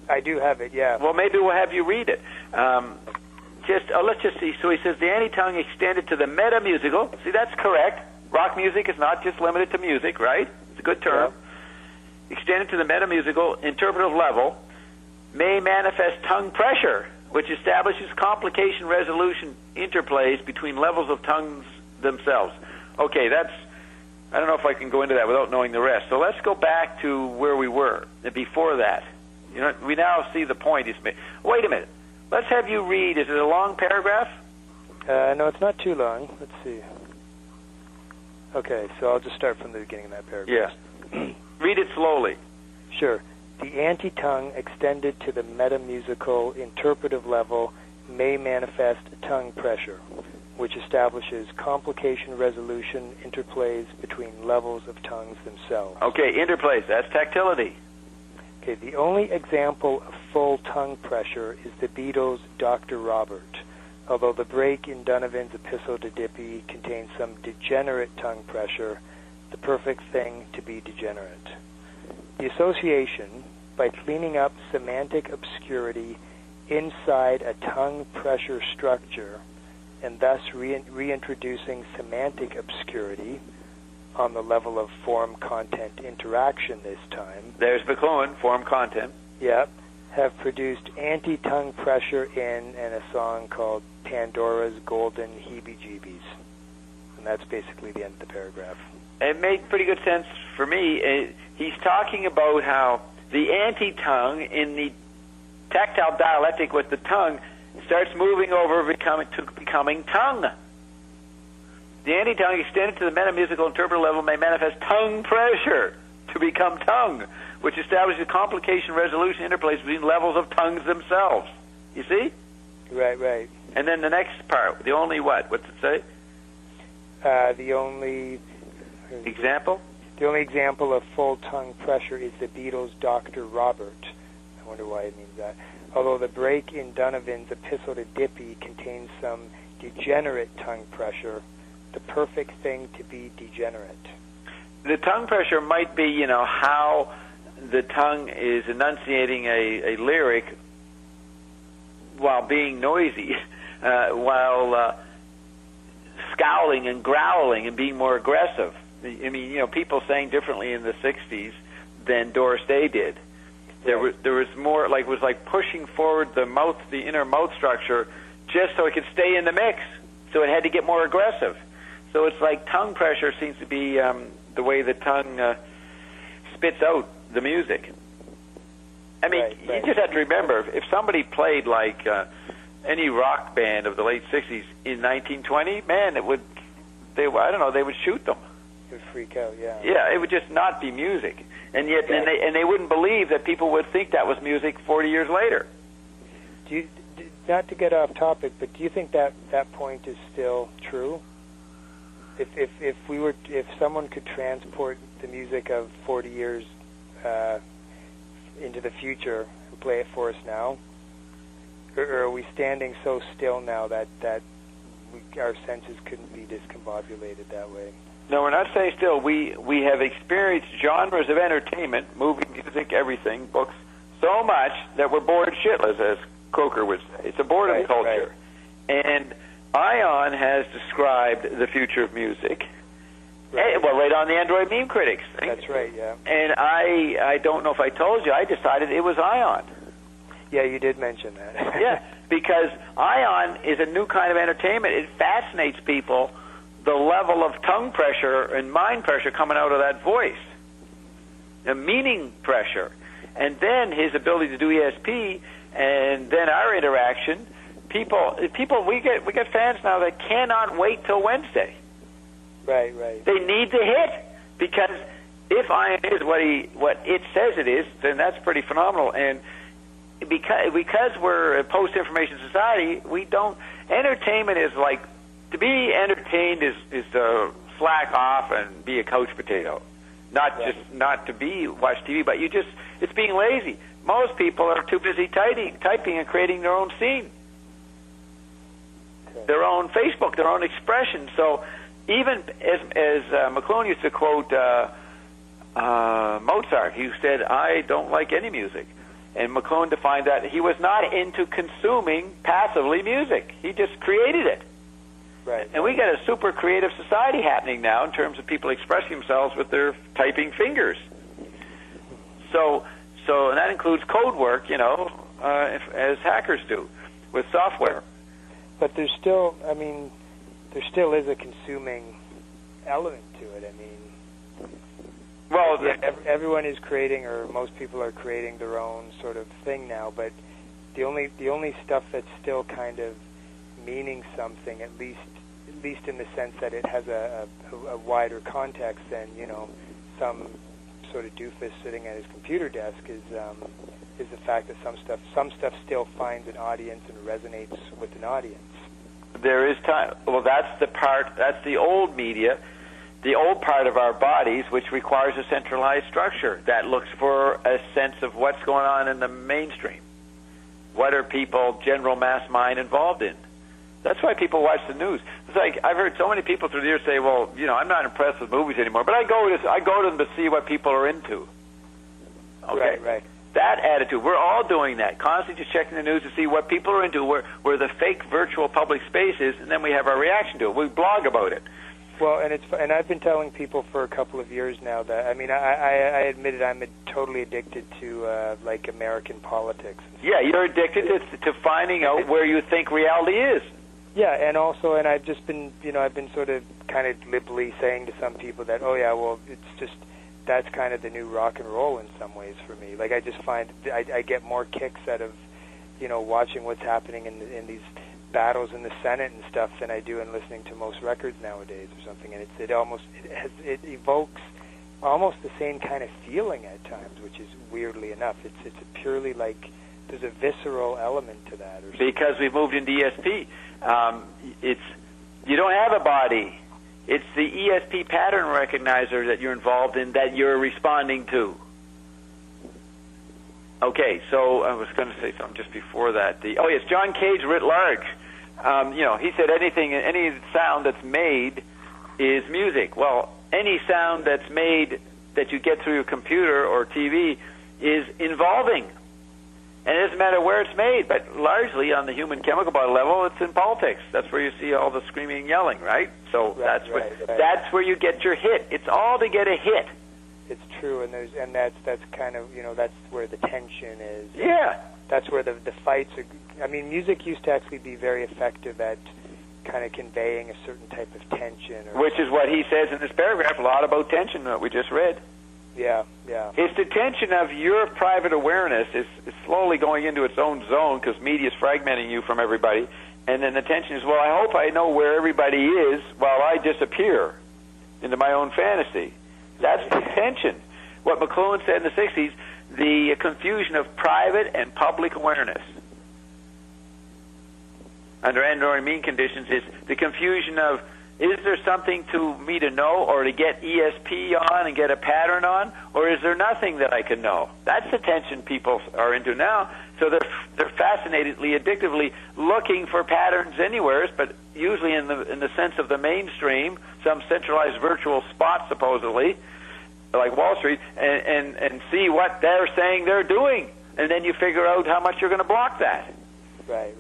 I do have it, yeah. Well, maybe we'll have you read it. Let's just see. So he says the anti-tongue extended to the meta-musical. See, that's correct. Rock music is not just limited to music, right? It's a good term. Yeah. Extended to the meta-musical interpretive level may manifest tongue pressure, which establishes complication resolution interplays between levels of tongues themselves. Okay, I don't know if I can go into that without knowing the rest. So let's go back to where we were before that. You know, we now see the point he's made. Wait a minute. Let's have you read. Is it a long paragraph? No, it's not too long. Let's see. Okay, so I'll just start from the beginning of that paragraph. Yeah. Read it slowly. Sure. The anti-tongue extended to the meta-musical interpretive level may manifest tongue pressure, which establishes complication resolution interplays between levels of tongues themselves. Okay, interplays. That's tactility. Okay, the only example of full tongue pressure is the Beatles' Dr. Robert, although the break in Donovan's Epistle to Dippy contains some degenerate tongue pressure, the perfect thing to be degenerate. The association, by cleaning up semantic obscurity inside a tongue pressure structure and thus reintroducing semantic obscurity on the level of form-content interaction this time. There's McLuhan, form-content. Yep. Have produced anti-tongue pressure in a song called Pandora's Golden Heebie-Jeebies. And that's basically the end of the paragraph. It made pretty good sense for me. He's talking about how the anti-tongue in the tactile dialectic with the tongue starts moving over to becoming tongue. The anti-tongue extended to the meta-musical interpretive level may manifest tongue pressure to become tongue, which establishes complication resolution interplays between levels of tongues themselves. You see? Right. And then the next part, the only what? What's it say? The only example? The only example of full tongue pressure is the Beatles' Dr. Robert. I wonder why it means that. Although the break in Donovan's Epistle to Dippy contains some degenerate tongue pressure, the perfect thing to be degenerate. The tongue pressure might be, how the tongue is enunciating a lyric while being noisy, while scowling and growling and being more aggressive. I mean, people sang differently in the 60s than Doris Day did. There was more like, it was like pushing forward the inner mouth structure just so it could stay in the mix. So it had to get more aggressive. So it's like tongue pressure seems to be the way the tongue spits out the music. I mean, you just have to remember, if somebody played like any rock band of the late 60s in 1920, man, they would shoot them. It would freak out, yeah. Yeah, it would just not be music. And yet, and they wouldn't believe that people would think that was music 40 years later. Not to get off topic, but do you think that point is still true? If someone could transport the music of 40 years into the future and play it for us now, or are we standing so still now that our senses couldn't be discombobulated that way? No, we're not staying still. We have experienced genres of entertainment, movie, music, everything, books, so much that we're bored shitless, as Croker would say. It's a boredom culture. Right. And Ion has described the future of music. Right. Right on the Android Meme Critics thing. That's right, yeah. And I don't know if I told you, I decided it was Ion. Yeah, you did mention that. Yeah, because Ion is a new kind of entertainment. It fascinates people, the level of tongue pressure and mind pressure coming out of that voice, the meaning pressure, and then his ability to do ESP, and then our interaction. People, we get fans now that cannot wait till Wednesday. Right. They need the hit, because if Ion is what it says it is, then that's pretty phenomenal. And because we're a post-information society, we don't. Entertainment is like, to be entertained is to slack off and be a couch potato, not to watch TV, but it's being lazy. Most people are too busy typing and creating their own scene. Okay. their own Facebook, their own expression. So even as McLuhan used to quote Mozart, he said, "I don't like any music." And McLuhan defined that he was not into consuming passively music. He just created it. Right. And we got a super creative society happening now in terms of people expressing themselves with their typing fingers. So and that includes code work, as hackers do with software. But there's still, there still is a consuming element to it. Well, everyone is creating, or most people are creating their own sort of thing now. But the only stuff that's still kind of meaning something, at least in the sense that it has a wider context than some sort of doofus sitting at his computer desk, is the fact that some stuff still finds an audience and resonates with an audience. There is time. Well, that's the old media, the old part of our bodies, which requires a centralized structure that looks for a sense of what's going on in the mainstream. What are people, general mass mind, involved in? That's why people watch the news. It's like I've heard so many people through the years say, "Well, I'm not impressed with movies anymore, but I go to them to see what people are into." Okay, right. That attitude, we're all doing that, constantly just checking the news to see what people are into, where the fake virtual public space is, and then we have our reaction to it. We blog about it. Well, and I've been telling people for a couple of years now that I admit it, I'm totally addicted to like American politics. Yeah, you're addicted to finding out where you think reality is. Yeah, and I've just been I've been sort of kind of glibly saying to some people that it's just that's kind of the new rock and roll in some ways for me. Like I just find I get more kicks out of watching what's happening in these battles in the Senate and stuff than I do in listening to most records nowadays or something. And it evokes almost the same kind of feeling at times, which is weirdly enough. It's a purely like there's a visceral element to that. Because we've moved into ESP. You don't have a body. It's the ESP pattern recognizer that you're involved in that you're responding to. Okay, so I was going to say something just before that. Yes, John Cage writ large. He said any sound that's made is music. Well, any sound that's made that you get through your computer or TV is involving. And it doesn't matter where it's made, but largely on the human chemical body level, it's in politics. That's where you see all the screaming and yelling, right? So that's where you get your hit. It's all to get a hit. It's true, and that's kind of that's where the tension is. Yeah, that's where the fights are. Music used to actually be very effective at kind of conveying a certain type of tension. Which is what he says in this paragraph. A lot about tension that we just read. Yeah. It's the tension of your private awareness is slowly going into its own zone because media is fragmenting you from everybody. And then the tension is, well, I hope I know where everybody is while I disappear into my own fantasy. That's the tension. What McLuhan said in the 60s, the confusion of private and public awareness. Under Android mean conditions is the confusion of, is there something to me to know or to get ESP on and get a pattern on, or is there nothing that I can know? That's the tension people are into now. So they're fascinatedly, addictively looking for patterns anywhere, but usually in the sense of the mainstream, some centralized virtual spot supposedly, like Wall Street, and see what they're saying they're doing, and then you figure out how much you're going to block that. Right.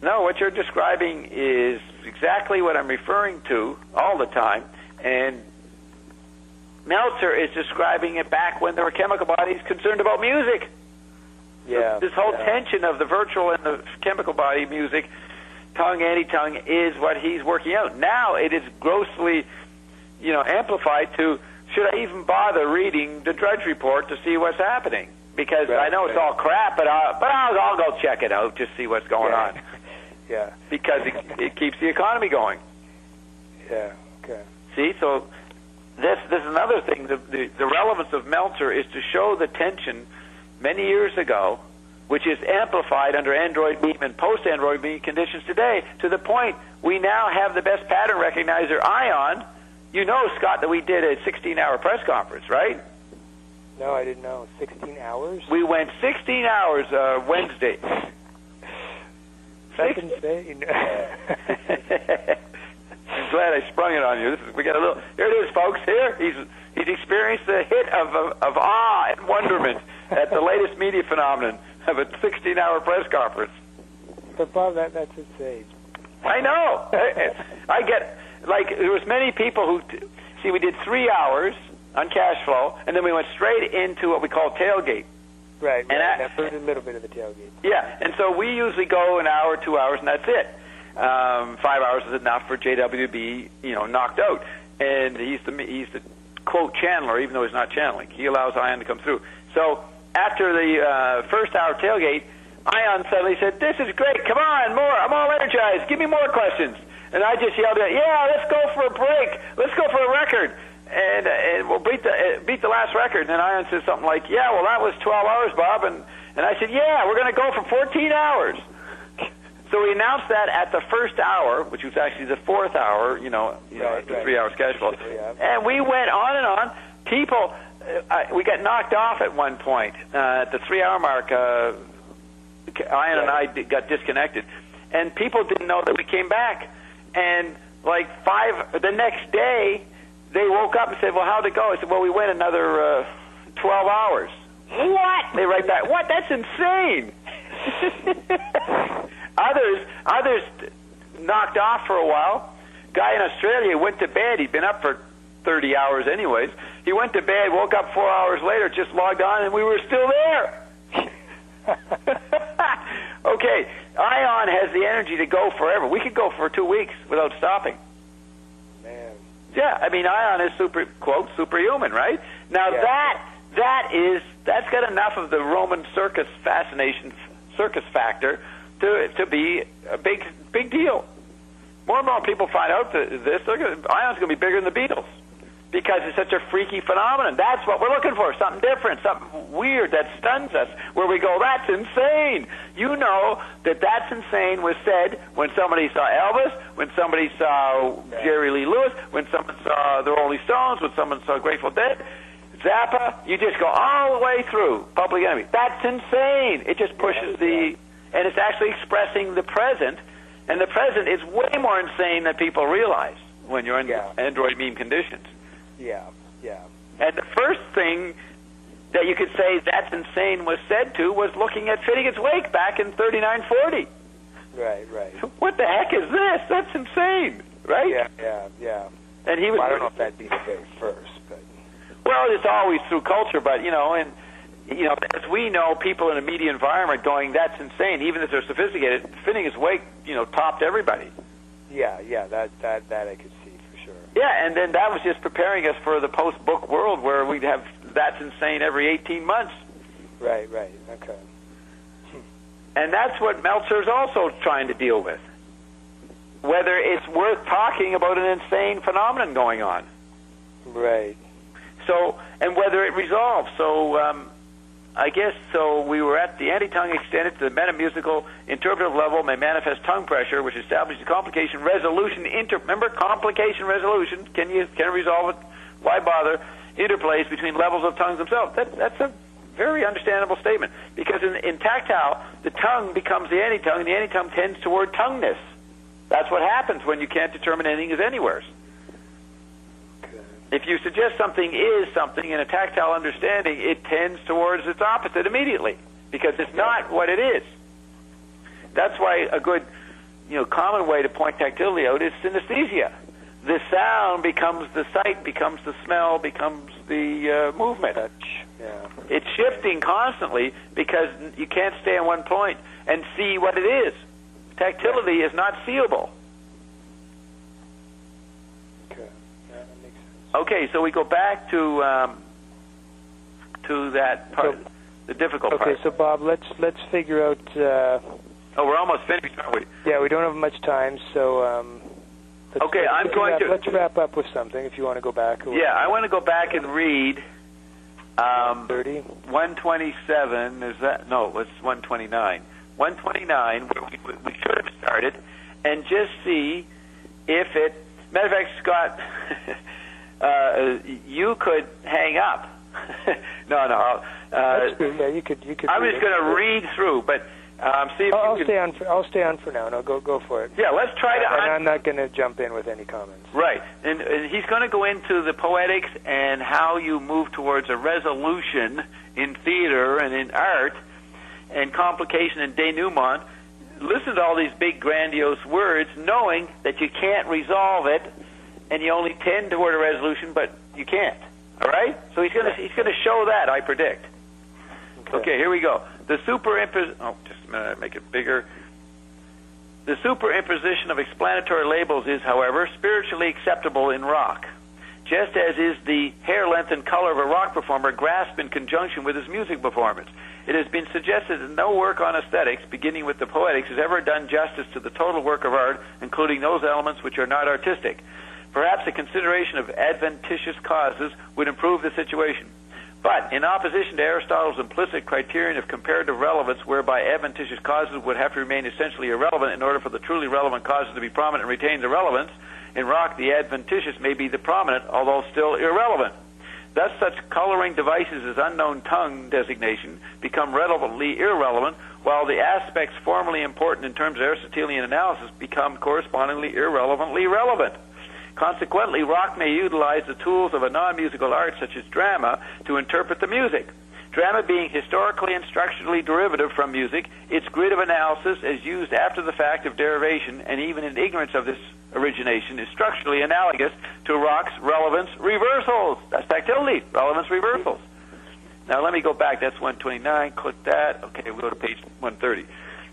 No, what you're describing is exactly what I'm referring to all the time, and Meltzer is describing it back when there were chemical bodies concerned about music. Yeah. This whole tension of the virtual and the chemical body music, tongue, anti-tongue, is what he's working out. Now it is grossly, amplified to, should I even bother reading the Drudge Report to see what's happening? Because I know it's all crap, but I'll go check it out, just see what's going on. Yeah. Because it keeps the economy going. Yeah, okay. See, so this is another thing. The relevance of Meltzer is to show the tension many years ago, which is amplified under Android beam and post-Android beam conditions today, to the point we now have the best pattern recognizer ion. You know, Scott, that we did a 16-hour press conference, right? No, I didn't know. 16 hours? We went 16 hours Wednesday. That's insane. I'm glad I sprung it on you. We got a little. Here it is, folks. Here he's experienced the hit of awe and wonderment at the latest media phenomenon of a 16-hour press conference. But Bob, that's insane. I know. I get there was many people who see. We did 3 hours on cash flow, and then we went straight into what we call tailgate. Right. And I've heard a little bit of the tailgate. Yeah, and so we usually go an hour, 2 hours, and that's it. 5 hours is enough for JW to be, knocked out. And he's the quote channeler, even though he's not channeling. He allows Ion to come through. So after the first hour tailgate, Ion suddenly said, "This is great. Come on, more. I'm all energized. Give me more questions." And I just yelled out, "Yeah, let's go for a break. Let's go for a record. And we'll beat the last record." And then Ion says something like, "Yeah, well, that was 12 hours, Bob." And I said, "Yeah, we're going to go for 14 hours." So we announced that at the first hour, which was actually the fourth hour, the 3 hour schedule. Yeah. And we went on and on. People, we got knocked off at one point. At the 3 hour mark, Ian and I got disconnected. And people didn't know that we came back. And the next day, they woke up and said, "Well, how'd it go?" I said, "Well, we went another 12 hours. What? They write back, "What? That's insane." Others knocked off for a while. Guy in Australia went to bed. He'd been up for 30 hours anyways. He went to bed, woke up 4 hours later, just logged on, and we were still there. Okay, Ion has the energy to go forever. We could go for 2 weeks without stopping. Man. Yeah, I mean, Ion is superhuman, right? Now that's got enough of the Roman circus factor to be a big deal. More and more people find out this. Ion's going to be bigger than the Beatles because it's such a freaky phenomenon. That's what we're looking for, something different, something weird that stuns us, where we go, "That's insane." You know that's insane was said when somebody saw Elvis, when somebody saw Jerry Lee Lewis, when someone saw the Rolling Stones, when someone saw Grateful Dead, Zappa. You just go all the way through Public Enemy. That's insane. It just pushes and it's actually expressing the present, and the present is way more insane than people realize when you're in Android meme conditions. Yeah, yeah. And the first thing that you could say "that's insane" was said to was looking at Finnegan's Wake back in 3940. Right. What the heck is this? That's insane, right? Yeah. And he was. I don't know if that'd be the very first, but. Well, it's always through culture, but as we know, people in a media environment going, "That's insane," even if they're sophisticated. Finnegan's Wake, topped everybody. Yeah, that I could see for sure. Yeah, and then that was just preparing us for the post-book world where we'd have "That's insane" every 18 months. Right, okay. And that's what Meltzer's also trying to deal with. Whether it's worth talking about an insane phenomenon going on. Right. So, and whether it resolves. So, I guess so. We were at the anti-tongue extended to the metamusical interpretive level may manifest tongue pressure, which establishes complication resolution. Remember, complication resolution. Can resolve it? Why bother? Interplays between levels of tongues themselves. That's a very understandable statement because in tactile, the tongue becomes the anti-tongue, and the anti-tongue tends toward tongueness. That's what happens when you can't determine anything is anywhere. If you suggest something is something in a tactile understanding, it tends towards its opposite immediately because it's not what it is. That's why a good, common way to point tactility out is synesthesia. The sound becomes the sight, becomes the smell, becomes the movement. Touch. Yeah. It's shifting constantly because you can't stay on one point and see what it is. Tactility is not seeable. Okay, so we go back to that part, the difficult part. Okay, so Bob, let's figure out. We're almost finished, aren't we? Yeah, we don't have much time, so. Let's wrap up with something. If you want to go back. I want to go back and read. 30. 127. Is that no? It's 129. 129, where we should have started, and just see if it. Matter of fact, Scott. You could hang up. No. That's good. Yeah, you could. I'm just going to read through, but See if I'll stay on for now. No, go for it. Yeah, let's try to. And I'm not going to jump in with any comments. Right, and he's going to go into the poetics and how you move towards a resolution in theater and in art, and complication and denouement. Listen to all these big, grandiose words, knowing that you can't resolve it, and you only tend toward a resolution, but you can't. All right. So he's going to show that, I predict. Okay, here we go. Just a minute, make it bigger. The superimposition of explanatory labels is, however, spiritually acceptable in rock, just as is the hair length and color of a rock performer grasped in conjunction with his music performance. It has been suggested that no work on aesthetics, beginning with the poetics, has ever done justice to the total work of art, including those elements which are not artistic. Perhaps a consideration of adventitious causes would improve the situation. But in opposition to Aristotle's implicit criterion of comparative relevance, whereby adventitious causes would have to remain essentially irrelevant in order for the truly relevant causes to be prominent and retain their relevance, in rock the adventitious may be the prominent, although still irrelevant. Thus, such coloring devices as unknown tongue designation become relevantly irrelevant, while the aspects formerly important in terms of Aristotelian analysis become correspondingly irrelevantly relevant. Consequently, rock may utilize the tools of a non-musical art such as drama to interpret the music. Drama being historically and structurally derivative from music, its grid of analysis is used after the fact of derivation, and even in ignorance of this origination is structurally analogous to rock's relevance reversals. That's tactility, relevance reversals. Now let me go back. That's 129. Click that. Okay, we'll go to page 130.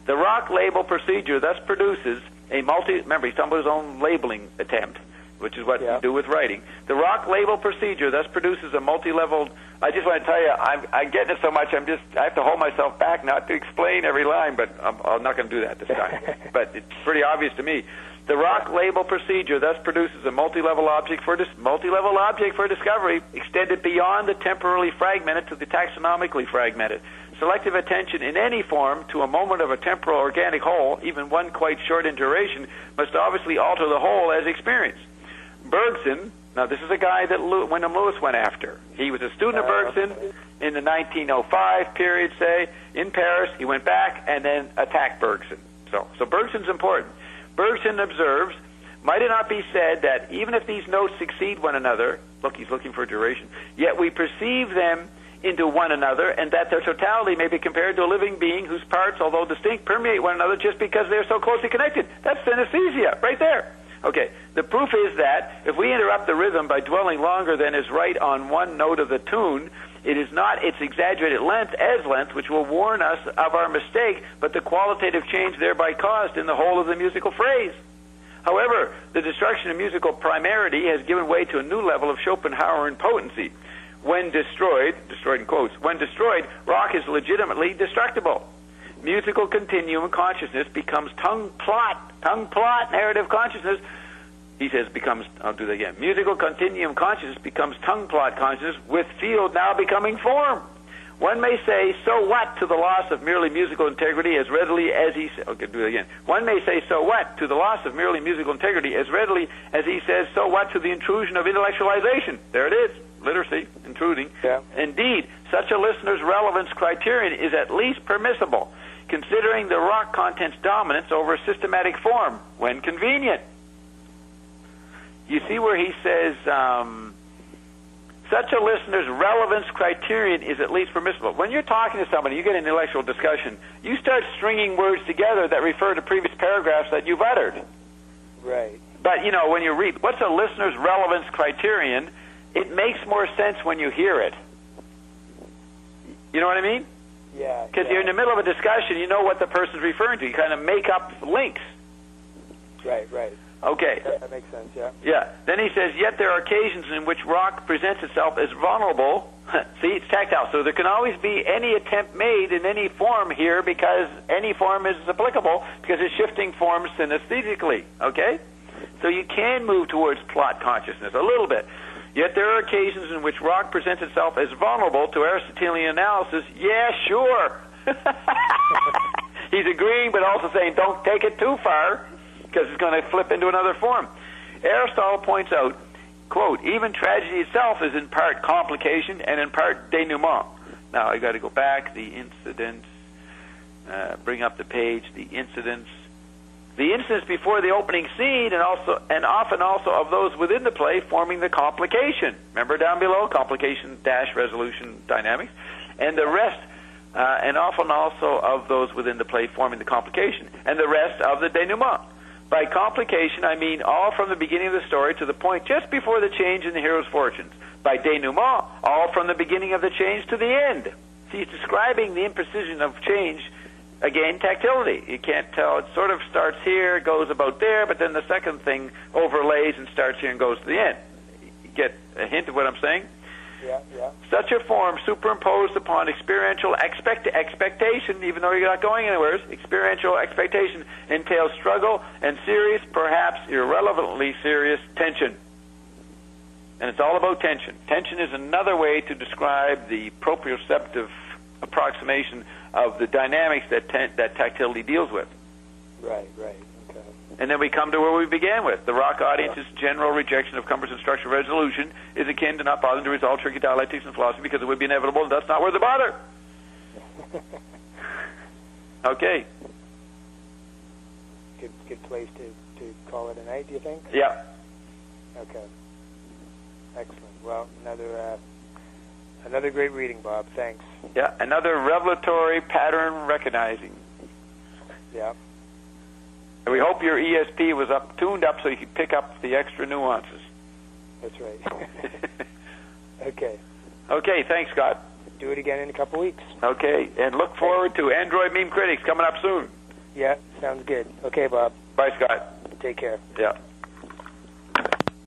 The rock label procedure thus produces a remember, he's talking about his own labeling attempt, which is what you do with writing. The rock label procedure thus produces a multi-leveled. I just want to tell you, I'm getting it so much. I have to hold myself back not to explain every line, but I'm not going to do that this time. But it's pretty obvious to me. The rock label procedure thus produces a multi-level object for discovery, extended beyond the temporally fragmented to the taxonomically fragmented. Selective attention in any form to a moment of a temporal organic whole, even one quite short in duration, must obviously alter the whole as experienced. Bergson, now this is a guy that Wyndham Lewis went after. He was a student of Bergson in the 1905 period, say, in Paris. He went back and then attacked Bergson. So Bergson's important. Bergson observes, might it not be said that even if these notes succeed one another, look, he's looking for duration, yet we perceive them into one another, and that their totality may be compared to a living being whose parts, although distinct, permeate one another just because they're so closely connected. That's synesthesia, right there. Okay, the proof is that if we interrupt the rhythm by dwelling longer than is right on one note of the tune, it is not its exaggerated length which will warn us of our mistake, but the qualitative change thereby caused in the whole of the musical phrase. However, the destruction of musical primarity has given way to a new level of Schopenhauerian potency. When destroyed in quotes, when destroyed, rock is legitimately destructible. Musical continuum consciousness becomes tongue plot narrative consciousness. He says I'll do that again. Musical continuum consciousness becomes tongue plot consciousness, with field now becoming form. One may say, so what to the loss of merely musical integrity as readily as he says, okay, do it again. One may say, so what to the loss of merely musical integrity as readily as he says, so what to the intrusion of intellectualization. There it is, literacy, intruding. Yeah. Indeed, such a listener's relevance criterion is at least permissible, considering the rock content's dominance over systematic form, when convenient. You see where he says, such a listener's relevance criterion is at least permissible. When you're talking to somebody, you get an intellectual discussion, you start stringing words together that refer to previous paragraphs that you've uttered. Right. But, when you read, what's a listener's relevance criterion, it makes more sense when you hear it. You know what I mean? Yeah. Because you're in the middle of a discussion, you know what the person's referring to. You kind of make up links. Right. Okay. That makes sense, yeah. Yeah. Then he says, yet there are occasions in which rock presents itself as vulnerable. See, it's tactile. So there can always be any attempt made in any form here, because any form is applicable, because it's shifting forms synesthetically. Okay? So you can move towards plot consciousness a little bit. Yet there are occasions in which rock presents itself as vulnerable to Aristotelian analysis. Yeah, sure. He's agreeing, but also saying, don't take it too far, because it's going to flip into another form. Aristotle points out, quote, even tragedy itself is in part complication and in part denouement. Now, I got to go back. The incidents. bring up the page, the incidents before the opening scene, and often also of those within the play forming the complication. Remember down below, complication dash resolution dynamics, and the rest, and often also of those within the play forming the complication, and the rest of the denouement. By complication, I mean all from the beginning of the story to the point just before the change in the hero's fortunes. By denouement, all from the beginning of the change to the end. See, he's describing the imprecision of change. Again, tactility. You can't tell. It sort of starts here, goes about there, but then the second thing overlays and starts here and goes to the end. You get a hint of what I'm saying? Yeah, yeah. Such a form superimposed upon experiential expectation, even though you're not going anywhere, experiential expectation entails struggle and serious, perhaps irrelevantly serious, tension. And it's all about tension. Tension is another way to describe the proprioceptive approximation of the dynamics that tactility deals with. Right, right. Okay. And then we come to where we began with. The rock audience's general rejection of cumbersome structural resolution is akin to not bothering to resolve tricky dialectics and philosophy because it would be inevitable and thus not worth the bother. Okay. Good place to call it a night, do you think? Yeah. Okay. Excellent. Well, another great reading, Bob. Thanks. Yeah, another revelatory pattern recognizing. Yeah. And we hope your ESP was tuned up so you could pick up the extra nuances. That's right. Okay. Okay, thanks, Scott. Do it again in a couple weeks. Okay, and look forward to Android Meme Critics coming up soon. Yeah, sounds good. Okay, Bob. Bye, Scott. Take care. Yeah.